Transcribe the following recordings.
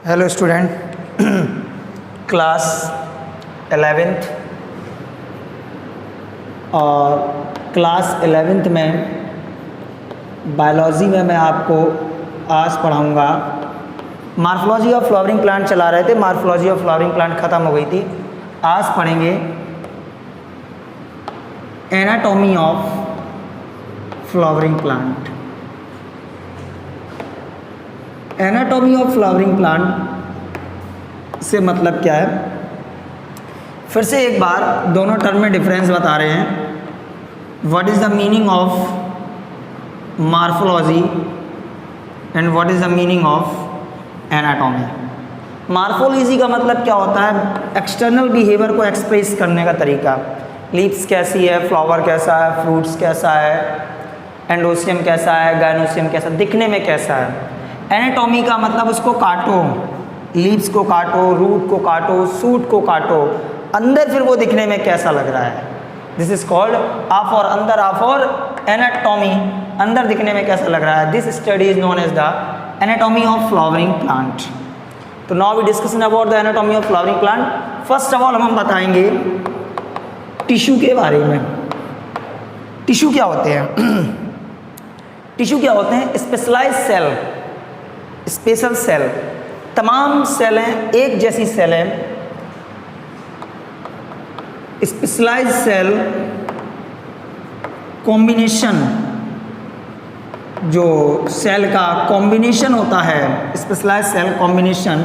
Hello student, class 11th और class 11th में biology में मैं आपको आज पढ़ाऊँगा। मॉर्फोलॉजी ऑफ फ्लावरिंग प्लांट चला रहे थे, मॉर्फोलॉजी ऑफ फ्लावरिंग प्लांट ख़त्म हो गई थी। आज पढ़ेंगे anatomy of flowering plant. Anatomy of flowering plant से मतलब क्या है, फिर से एक बार दोनों टर्म में डिफरेंस बता रहे हैं। What is the meaning of morphology and what is the meaning of anatomy. Morphology का मतलब क्या होता है, एक्सटर्नल बिहेवियर को एक्सप्रेस करने का तरीका। लीव्स कैसी है, फ्लावर कैसा है, फ्रूट्स कैसा है, एंडोसियम कैसा है, गाइनोसियम कैसा, दिखने में कैसा है। एनाटॉमी का मतलब उसको काटो, लीव्स को काटो, रूट को काटो, सूट को काटो, अंदर फिर वो दिखने में कैसा लग रहा है। दिस इज कॉल्ड ऑफ और अंदर ऑफ और एनाटॉमी, अंदर दिखने में कैसा लग रहा है। This study is known as the anatomy of flowering plant. तो now we discussion about the anatomy of flowering plant. First of all हम बताएंगे टिश्यू के बारे में। टिश्यू क्या होते हैं? टिश्यू क्या होते हैं? Specialised cell, special cell. तमाम सेलें एक जैसी सेल है। स्पेशलाइज्ड सेल कॉम्बिनेशन, जो सेल का कॉम्बिनेशन होता है, specialised cell combination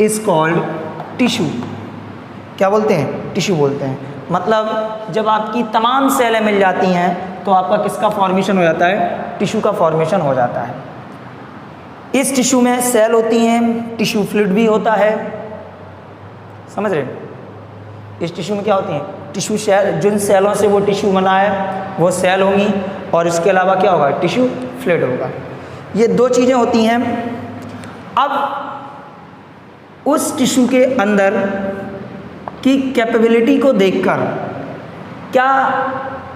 is called tissue. क्या बोलते हैं? टिश्यू बोलते हैं। मतलब जब आपकी तमाम सेलें मिल जाती हैं तो आपका किसका फॉर्मेशन हो जाता है? टिश्यू का फॉर्मेशन हो जाता है। इस टिश्यू में सेल होती हैं, टिश्यू फ्लूइड भी होता है। समझ रहे हैं? इस टिश्यू में क्या होती हैं? टिश्यू सेल, जिन सेलों से वो टिश्यू बना है वो सेल होंगी, और इसके अलावा क्या होगा? टिश्यू फ्लूइड होगा। ये दो चीज़ें होती हैं। अब उस टिश्यू के अंदर की कैपेबिलिटी को देखकर, क्या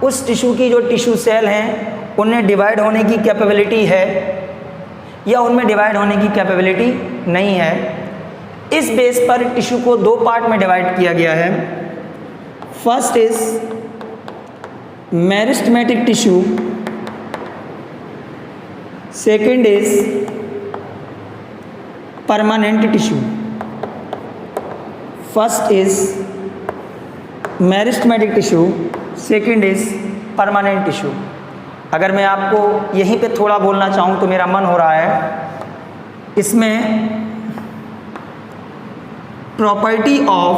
उस टिश्यू की जो टिश्यू सेल हैं उनमें डिवाइड होने की कैपेबिलिटी है या उनमें डिवाइड होने की कैपेबिलिटी नहीं है, इस बेस पर टिश्यू को दो पार्ट में डिवाइड किया गया है। First is meristematic tissue, second is permanent tissue. First is meristematic tissue, second is permanent tissue. अगर मैं आपको यहीं पे थोड़ा बोलना चाहूँ तो मेरा मन हो रहा है, इसमें प्रॉपर्टी ऑफ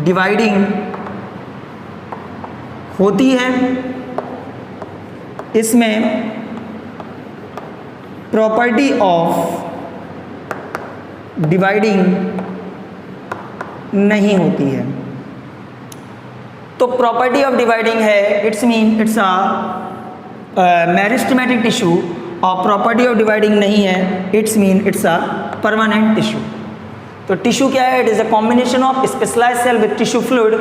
डिवाइडिंग होती है, इसमें प्रॉपर्टी ऑफ डिवाइडिंग नहीं होती है। तो प्रॉपर्टी ऑफ डिवाइडिंग है, it's mean it's a meristematic tissue, और प्रॉपर्टी ऑफ डिवाइडिंग नहीं है, it's mean it's a permanent tissue. तो टिश्यू क्या है? It is a combination of specialised cell with tissue fluid,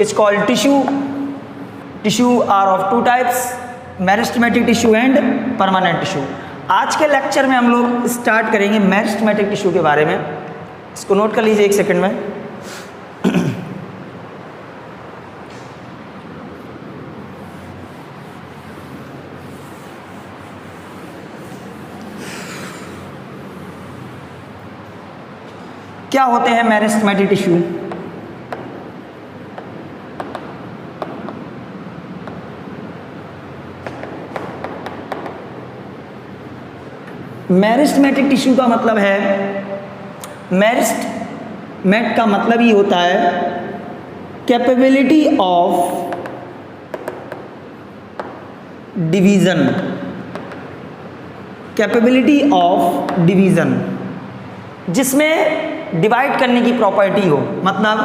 it's called tissue. Tissue are of two types, meristematic tissue and permanent tissue. आज के lecture में हम लोग start करेंगे meristematic tissue के बारे में। इसको नोट कर लीजिए एक सेकंड में। क्या होते हैं मेरिस्टेमेटिक टिश्यू? मेरिस्टेमेटिक टिश्यू का मतलब है, मेरिस्टेमेट का मतलब ही होता है capability of division, capability of division, जिसमें डिवाइड करने की प्रॉपर्टी हो। मतलब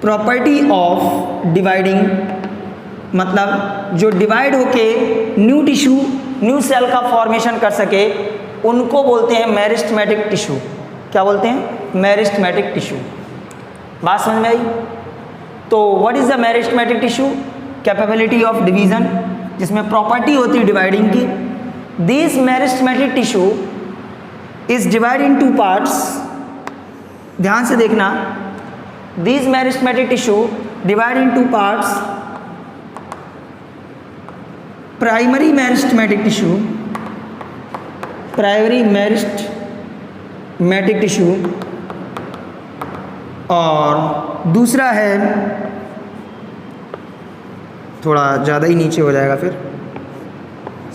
प्रॉपर्टी ऑफ डिवाइडिंग, मतलब जो डिवाइड होके न्यू टिश्यू, न्यू सेल का फॉर्मेशन कर सके, उनको बोलते हैं मेरिस्टेमेटिक टिश्यू। क्या बोलते हैं? Meristematic tissue. बात समझ में आई? तो what is the meristematic tissue? Capability of division, जिसमें प्रॉपर्टी होती है डिवाइडिंग की, this meristematic tissue is divide in 2 parts. ध्यान से देखना, this meristematic tissue divide in 2 parts, primary meristematic tissue, primary meristematic tissue, और दूसरा है, थोड़ा ज़्यादा ही नीचे हो जाएगा फिर,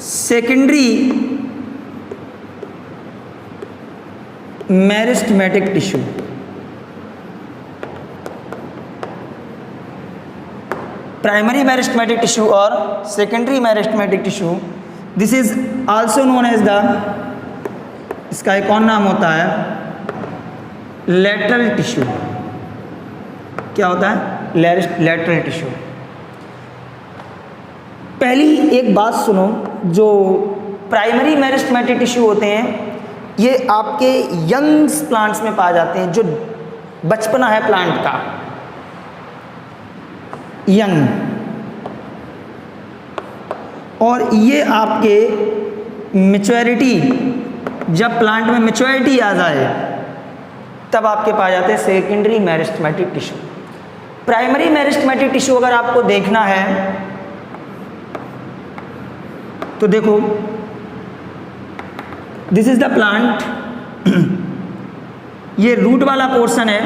secondary meristematic tissue. Primary meristematic tissue और secondary meristematic tissue, this is also known as the, इसका एक और नाम होता है लेटरल टिश्यू। क्या होता है? Lateral tissue. पहली एक बात सुनो, जो प्राइमरी मेरिस्टेमेटिक टिश्यू होते हैं ये आपके यंग प्लांट्स में पाए जाते हैं, जो बचपना है प्लांट का, यंग, और ये आपके मैच्योरिटी, जब प्लांट में मैच्योरिटी आ जाए तब आपके पाए जाते हैं secondary meristematic tissue. Primary meristematic tissue अगर आपको देखना है तो देखो, दिस इज द प्लांट, ये रूट वाला पोर्शन है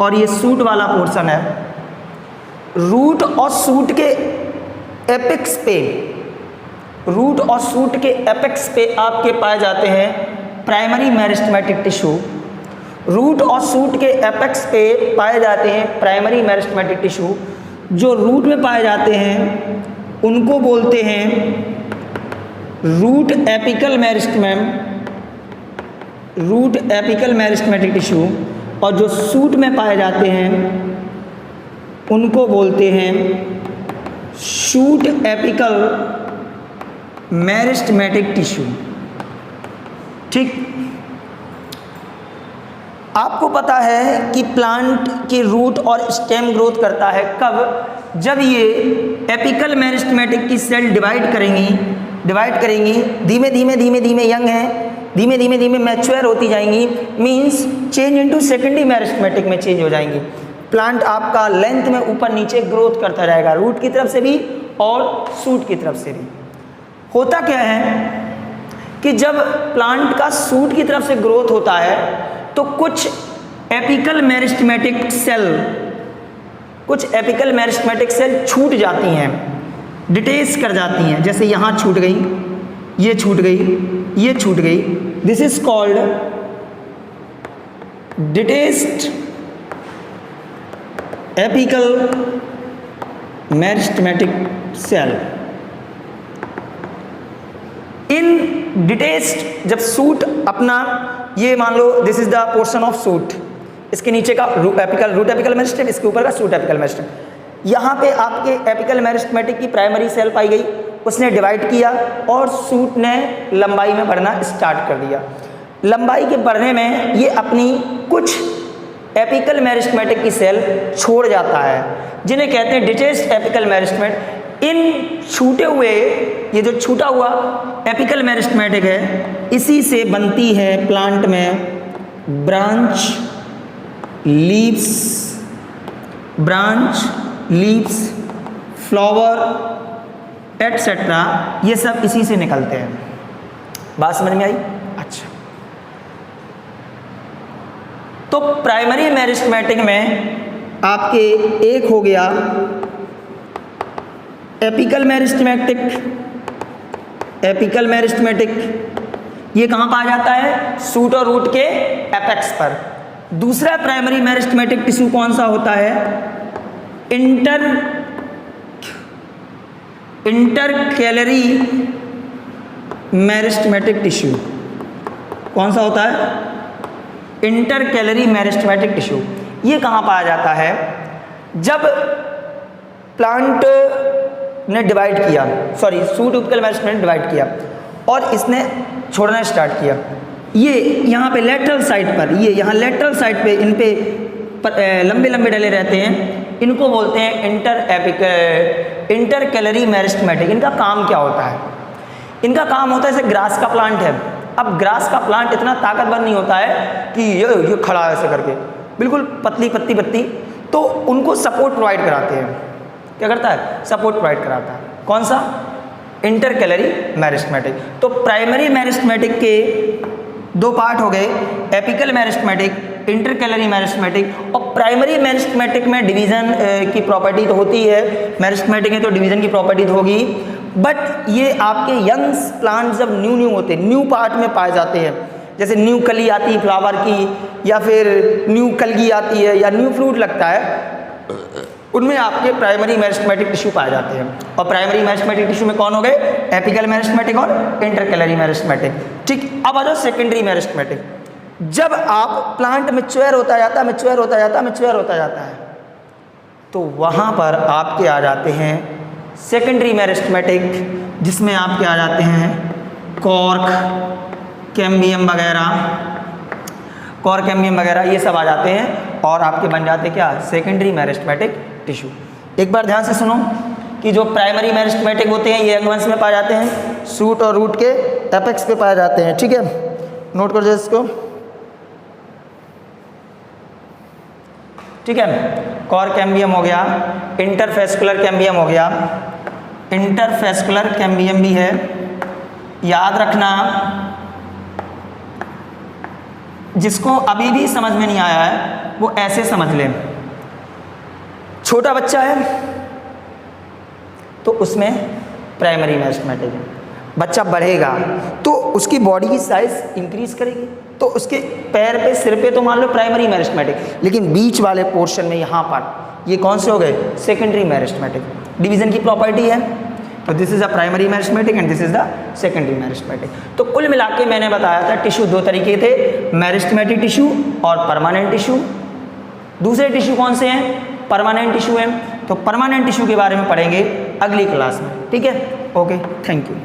और ये सूट वाला पोर्शन है। रूट और सूट के एपेक्स पे, रूट और सूट के एपेक्स पे आपके पाए जाते हैं प्राइमरी मेरिस्टेमेटिक टिश्यू। रूट और सूट के एपेक्स पे पाए जाते हैं प्राइमरी मेरिस्टेमेटिक टिश्यू। जो रूट में पाए जाते हैं उनको बोलते हैं रूट एपिकल मेरिस्टेमेटिक टिश्यू, और जो सूट में पाए जाते हैं उनको बोलते हैं शूट एपिकल मेरिस्टेमेटिक टिश्यू। ठीक, आपको पता है कि प्लांट की रूट और स्टेम ग्रोथ करता है कब? जब ये एपिकल मेरिस्टेमेटिक की सेल डिवाइड करेंगी, धीमे धीमे यंग है, धीमे धीमे मैच्योर होती जाएंगी, means change into secondary meristematic में चेंज हो जाएंगी। प्लांट आपका लेंथ में ऊपर नीचे ग्रोथ करता रहेगा, रूट की तरफ से भी और सूट की तरफ से भी। होता क्या है कि जब प्लांट का सूट की तरफ से ग्रोथ होता है तो कुछ एपिकल मेरिस्टेमेटिक सेल छूट जाती हैं, डिटेच कर जाती हैं। जैसे यहाँ छूट गई, ये छूट गई, ये छूट गई। This is called detached apical meristematic cell. In detached, जब सूट अपना, ये मान लो this is the portion of shoot, इसके नीचे का रूट एपिकल मेरिस्टेम, इसके ऊपर का सूट एपिकल मेरिस्टेम। यहाँ पे आपके एपिकल मेरिस्टेमेटिक की प्राइमरी सेल पाई गई, उसने डिवाइड किया और सूट ने लंबाई में बढ़ना स्टार्ट कर दिया। लंबाई के बढ़ने में ये अपनी कुछ एपिकल मेरिस्टेमेटिक की सेल छोड़ जाता है, जिन्हें कहते हैं डिटेच्ड एपिकल मेरिस्टेमेट। इन छूटे हुए, ये जो छूटा हुआ एपिकल मेरिस्टेमेटिक है, इसी से बनती है प्लांट में ब्रांच, लीव्स, फ्लावर एटसेट्रा, ये सब इसी से निकलते हैं। बात समझ में आई? अच्छा, तो प्राइमरी मेरिस्टेमेटिक में आपके एक हो गया एपिकल मेरिस्टेमेटिक, ये कहाँ पाया जाता है? सूट और रूट के एपेक्स पर। दूसरा प्राइमरी मेरिस्टेमेटिक टिश्यू कौन सा होता है? Intercalary meristematic tissue. कौन सा होता है? Intercalary meristematic tissue. ये कहाँ पाया जाता है? जब प्लांट ने डिवाइड किया, सूट एपिकल मेरिस्टेम ने डिवाइड किया और इसने छोड़ना स्टार्ट किया। ये यहाँ पे लेटरल साइड पर, ये यहाँ लेटरल साइड पे इन पे लंबे लंबे डले रहते हैं, इनको बोलते हैं इंटरकैलरी मेरिस्टेमेटिक। इनका काम क्या होता है? इनका काम होता है, जैसे ग्रास का प्लांट है, अब ग्रास का प्लांट इतना ताकतवर नहीं होता है कि ये खड़ा है ऐसे करके, बिल्कुल पतली पत्ती, तो उनको सपोर्ट प्रोवाइड कराते हैं। क्या करता है? सपोर्ट प्रोवाइड कराता है। कौन सा? Intercalary meristematic. तो प्राइमरी मेरिस्टेमेटिक के दो पार्ट हो गए, एपिकल मेरिस्टेमेटिक, इंटरकैलरी मेरिस्टेमेटिक। और प्राइमरी मेरिस्टेमेटिक में डिवीजन की प्रॉपर्टी तो होती है, मेरिस्टेमेटिक में तो डिवीजन की प्रॉपर्टी तो होगी, बट ये आपके यंग प्लांट जब न्यू होते हैं, न्यू पार्ट में पाए जाते हैं, जैसे न्यू कली आती है फ्लावर की, या फिर न्यू कलगी आती है, या न्यू फ्रूट लगता है, उनमें आपके प्राइमरी मेरिस्टेमेटिक टिश्यू पाए जाते हैं। और प्राइमरी मेरिस्टेमेटिक टिश्यू में कौन हो गए? एपिकल मेरिस्टेमेटिक और इंटरकैलरी मेरिस्टेमेटिक। ठीक, अब आ जाओ सेकेंडरी मेरिस्टेमेटिक। जब आप प्लांट मैच्योर होता जाता है, तो वहाँ पर आपके आ जाते हैं सेकेंडरी मेरिस्टेमेटिक, जिसमें आपके आ जाते हैं कॉर्क, कैम्बियम वगैरह, ये सब आ जाते हैं और आपके बन जाते हैं क्या? Secondary meristematic tissue. एक बार ध्यान से सुनो कि जो प्राइमरी मेरिस्टेमेटिक होते हैं ये अंगवंश में पाए जाते हैं, शूट और रूट के एपेक्स पे पाए जाते हैं। ठीक है, नोट कर दो इसको। ठीक है, कॉर कैम्बियम हो गया, इंटरफेस्कुलर कैम्बियम हो गया, इंटरफेस्कुलर कैम्बियम भी है। याद रखना, जिसको अभी भी समझ में नहीं आया है वो ऐसे समझ लें, छोटा बच्चा है तो उसमें प्राइमरी मेरिस्टेमेटिक है, बच्चा बढ़ेगा तो उसकी बॉडी की साइज इंक्रीज करेगी, तो उसके पैर पे, सिर पे तो मान लो प्राइमरी मेरिस्टेमेटिक, लेकिन बीच वाले पोर्शन में यहाँ पर ये कौन से हो गए? Secondary meristematic. डिवीजन की प्रॉपर्टी है, तो this is a primary meristematic and this is the secondary meristematic. तो कुल मिला के मैंने बताया था टिश्यू दो तरीके थे, मेरिस्टेमेटिक टिश्यू और परमानेंट टिश्यू। दूसरे टिश्यू कौन से हैं? परमानेंट टिश्यू हैं। तो परमानेंट टिश्यू के बारे में पढ़ेंगे अगली क्लास में। ठीक है, ओके, थैंक यू।